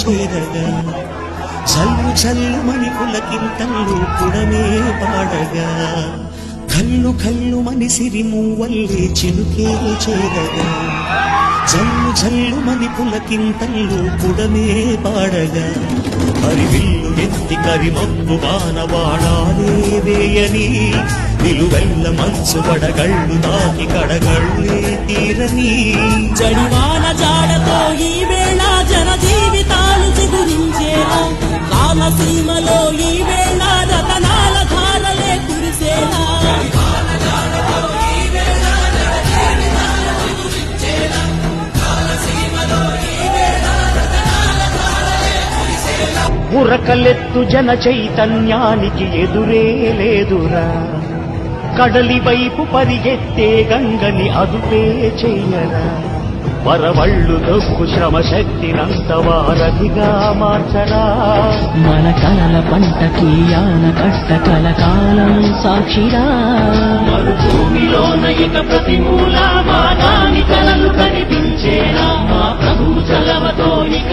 చేరగా చల్లు చల్లుమని పులకింతల్లు పుడమే పాడగా కల్లు కల్లుమని సిరిమూవల్లే చిలుకే చేరగా జల్లు జల్లుమని పులకింతల్లు పుడమే పాడగా హరివిల్లు ఎత్తి కరిమబ్బు బాణవాడాలే వేయని నిలువెల్ల మంచు వడగళ్ళు దాకి కడగళ్ళే తీరని జడివాన జాడతో ఈ వేళ జన జీవితాలు చిగురించేలా రామసీమలో ఈ వేళ రతనాల ధారలే కురిసేలా ఉరకలెత్తు జన చైతన్యానికి ఎదురే లేదురా కడలి వైపు పరిగెత్తే గంగని అదుపే చెయ్యరా వరవళ్ళు దొక్కు శ్రమశక్తినంత వారధిగా మార్చరా మన కలల పంటకి యాన కష్ట కలకాలం సాక్షిరా మరుభూమిలోన ఇక ప్రతి మూల మాగాని కలలు కనిపించేరా మా ప్రభు చలవతో ఇక